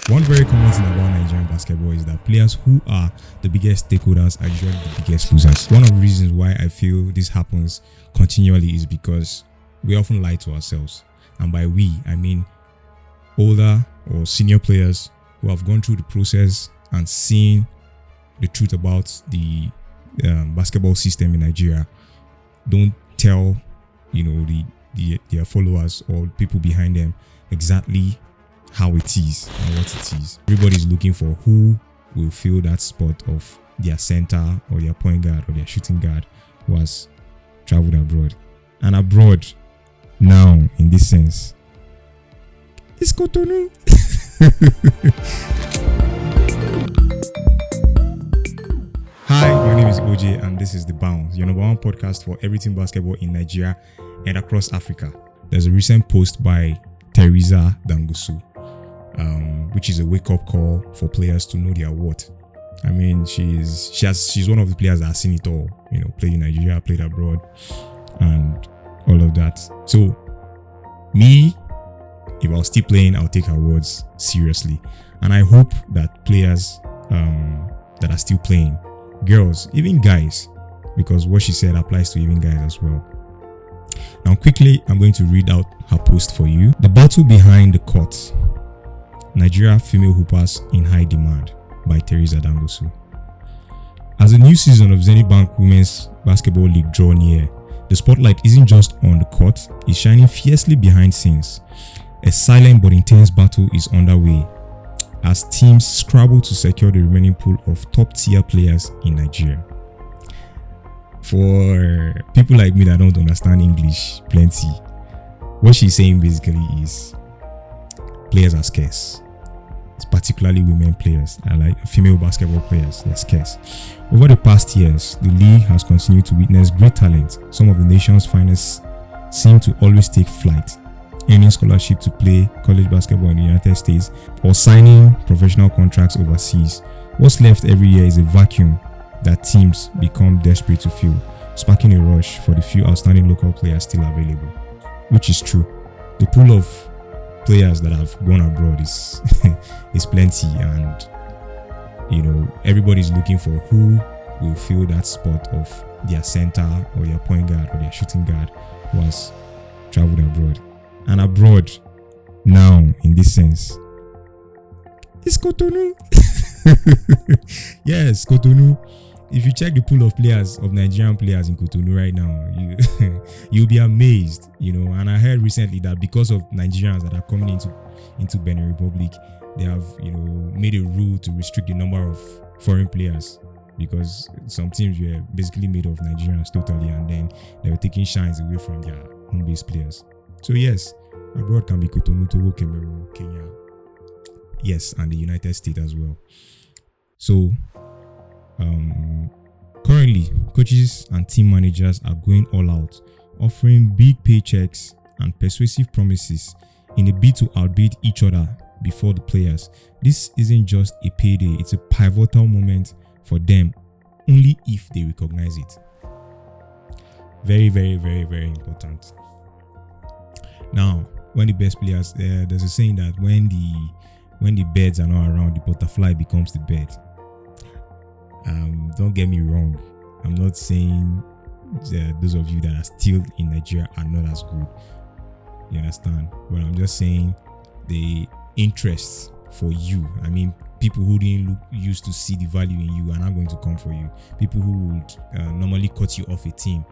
One very common thing about Nigerian basketball is that players who are the biggest stakeholders are usually the biggest losers. One of the reasons why I feel this happens continually is because we often lie to ourselves. And by we, I mean older or senior players who have gone through the process and seen the truth about the basketball system in Nigeria don't tell, their followers or people behind them exactly how it is and what it is. Everybody's looking for who will fill that spot of their center or their point guard or their shooting guard who has traveled abroad. And abroad now, in this sense, it's Cotonou. Hi, my name is OJ and this is The Bounce, your number one podcast for everything basketball in Nigeria and across Africa. There's a recent post by Theresa which is a wake-up call for players to know their worth. I mean, she's one of the players that has seen it all, played in Nigeria, played abroad, and all of that. So, me, if I was still playing, I'll take her words seriously. And I hope that players that are still playing, girls, even guys, because what she said applies to even guys as well. Now, quickly, I'm going to read out her post for you. The battle behind the court. Nigeria female hoopers in high demand by Theresa Dangosu. As the new season of Zenith Bank Women's Basketball League draw near, the spotlight isn't just on the court, it's shining fiercely behind scenes. A silent but intense battle is underway as teams scrabble to secure the remaining pool of top-tier players in Nigeria. For people like me that don't understand English plenty, what she's saying basically is players are scarce. It's particularly women players, like female basketball players, they're scarce. Over the past years, the league has continued to witness great talent. Some of the nation's finest seem to always take flight, earning scholarship to play college basketball in the United States or signing professional contracts overseas. What's left every year is a vacuum that teams become desperate to fill, sparking a rush for the few outstanding local players still available, which is true. The pool of players that have gone abroad is plenty, and everybody's looking for who will fill that spot of their center or their point guard or their shooting guard who has traveled abroad. And abroad now, in this sense, it's Cotonou. Yes, Cotonou. If you check the pool of players, of Nigerian players in Cotonou right now, you'll be amazed, And I heard recently that because of Nigerians that are coming into Benin Republic, they have, made a rule to restrict the number of foreign players, because some teams were basically made of Nigerians totally, and then they were taking shines away from their home-based players. So yes, abroad can be Cotonou, Togo, Cameroon, Kenya, yes, and the United States as well. So currently, coaches and team managers are going all out, offering big paychecks and persuasive promises in a bid to outbid each other before the players. This isn't just a payday, it's a pivotal moment for them, only if they recognize it. Very, very, very, very important. Now, when the best players, there's a saying that when the birds are not around, the butterfly becomes the bird. Don't get me wrong, I'm not saying those of you that are still in Nigeria are not as good, you understand, but I'm just saying the interest for you, I mean people who didn't used to see the value in you are not going to come for you. People who would normally cut you off a team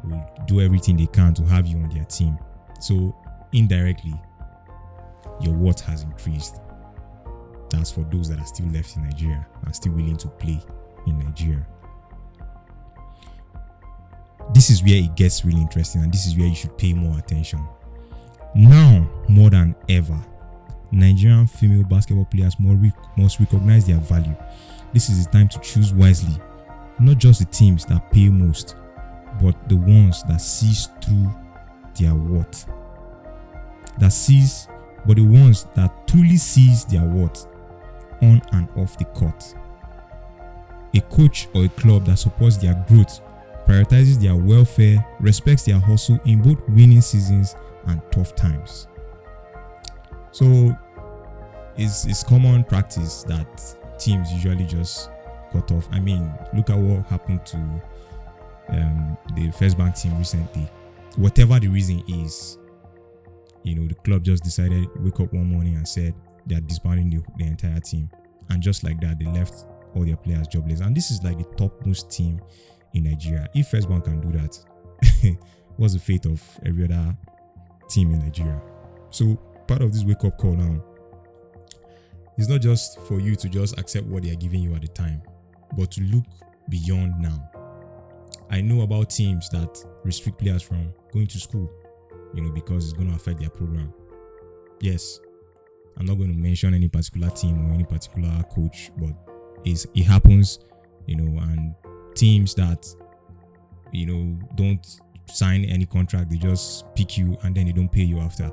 will do everything they can to have you on their team. So indirectly, your worth has increased. That's for those that are still left in Nigeria and still willing to play in Nigeria. This is where it gets really interesting, and this is where you should pay more attention. Now, more than ever, Nigerian female basketball players must recognize their value. This is the time to choose wisely. Not just the teams that pay most, but the ones that sees through their worth. But the ones that truly sees their worth on and off the court. A coach or a club that supports their growth, prioritizes their welfare, respects their hustle in both winning seasons and tough times. So it's common practice that teams usually just cut off. I mean, look at what happened to the First Bank team recently. Whatever the reason is, the club just decided, wake up one morning and said they are disbanding the entire team, and just like that, they left all their players jobless. And this is like the topmost team in Nigeria. If First Bank can do that, what's the fate of every other team in Nigeria? So part of this wake up call now is not just for you to just accept what they are giving you at the time, but to look beyond now. I know about teams that restrict players from going to school, because it's going to affect their program. Yes, I'm not going to mention any particular team or any particular coach, but it happens, and teams that, don't sign any contract, they just pick you and then they don't pay you after.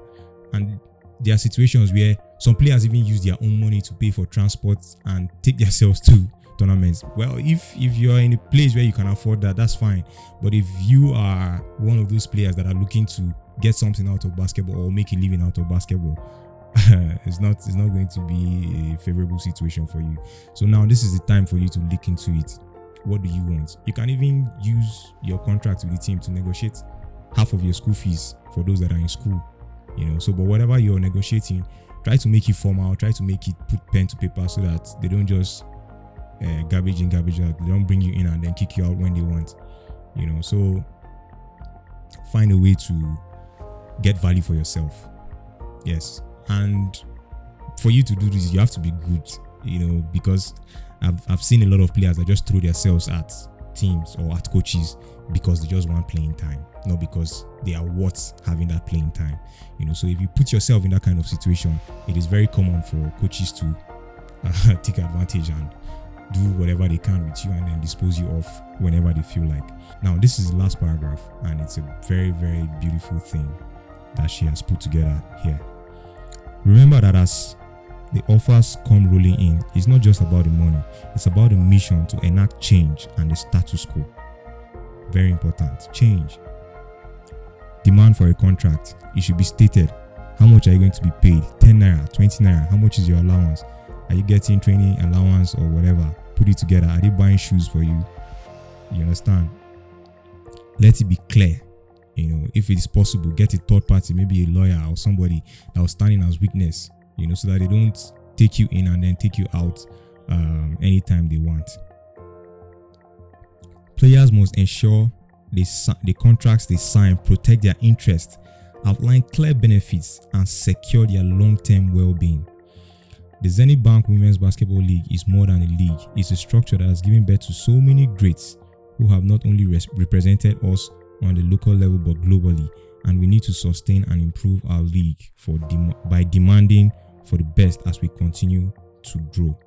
And there are situations where some players even use their own money to pay for transport and take themselves to tournaments. Well, if you're in a place where you can afford that, that's fine. But if you are one of those players that are looking to get something out of basketball or make a living out of basketball, it's not going to be a favorable situation for you. So now this is the time for you to look into it. What do you want? You can even use your contract with the team to negotiate half of your school fees for those that are in school. So but whatever you're negotiating, try to make it formal, try to make it put pen to paper so that they don't just garbage in, garbage out. They don't bring you in and then kick you out when they want. So find a way to get value for yourself. Yes. And for you to do this, you have to be good, because I've seen a lot of players that just throw themselves at teams or at coaches because they just want playing time, not because they are worth having that playing time. So if you put yourself in that kind of situation, it is very common for coaches to take advantage and do whatever they can with you and then dispose you off whenever they feel like. Now, this is the last paragraph, and it's a very, very beautiful thing that she has put together here. Remember that as the offers come rolling in, it's not just about the money, it's about the mission to enact change and the status quo. Very important. Change. Demand for a contract. It should be stated. How much are you going to be paid? 10 naira, 20 naira. How much is your allowance? Are you getting training allowance or whatever? Put it together. Are they buying shoes for you? You understand? Let it be clear. If it is possible, get a third party, maybe a lawyer or somebody that will stand in as witness, so that they don't take you in and then take you out anytime they want. Players must ensure the contracts they sign protect their interests, outline clear benefits, and secure their long-term well-being. The Zenith Bank Women's Basketball League is more than a league. It's a structure that has given birth to so many greats who have not only represented us on the local level but globally, and we need to sustain and improve our league by demanding for the best as we continue to grow.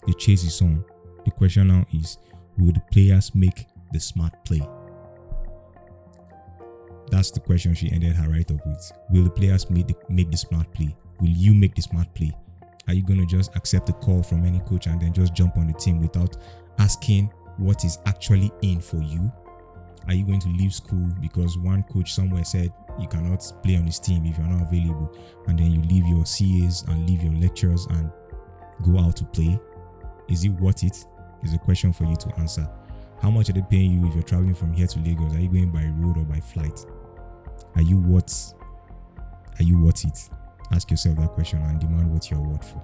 The chase is on. The question now is, will the players make the smart play? That's the question she ended her write-up with. Will the players make the smart play? Will you make the smart play? Are you going to just accept a call from any coach and then just jump on the team without asking what is actually in for you? Are you going to leave school because one coach somewhere said you cannot play on his team if you're not available, and then you leave your CAs and leave your lecturers and go out to play? Is it worth it? Is a question for you to answer. How much are they paying you if you're traveling from here to Lagos? Are you going by road or by flight? Are you worth it? Ask yourself that question and demand what you're worth for.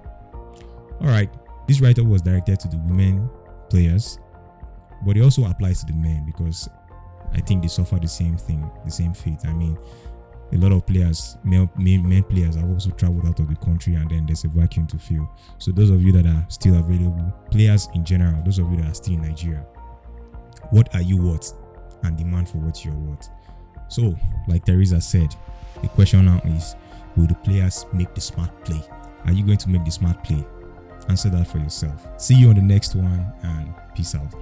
Alright, this write-up was directed to the women players, but it also applies to the men because I think they suffer the same thing, the same fate. I mean, a lot of players, men players, have also traveled out of the country, and then there's a vacuum to fill. So those of you that are still available, players in general, those of you that are still in Nigeria, what are you worth? And demand for what you're worth. So, like Theresa said, the question now is, will the players make the smart play? Are you going to make the smart play? Answer that for yourself. See you on the next one, and peace out.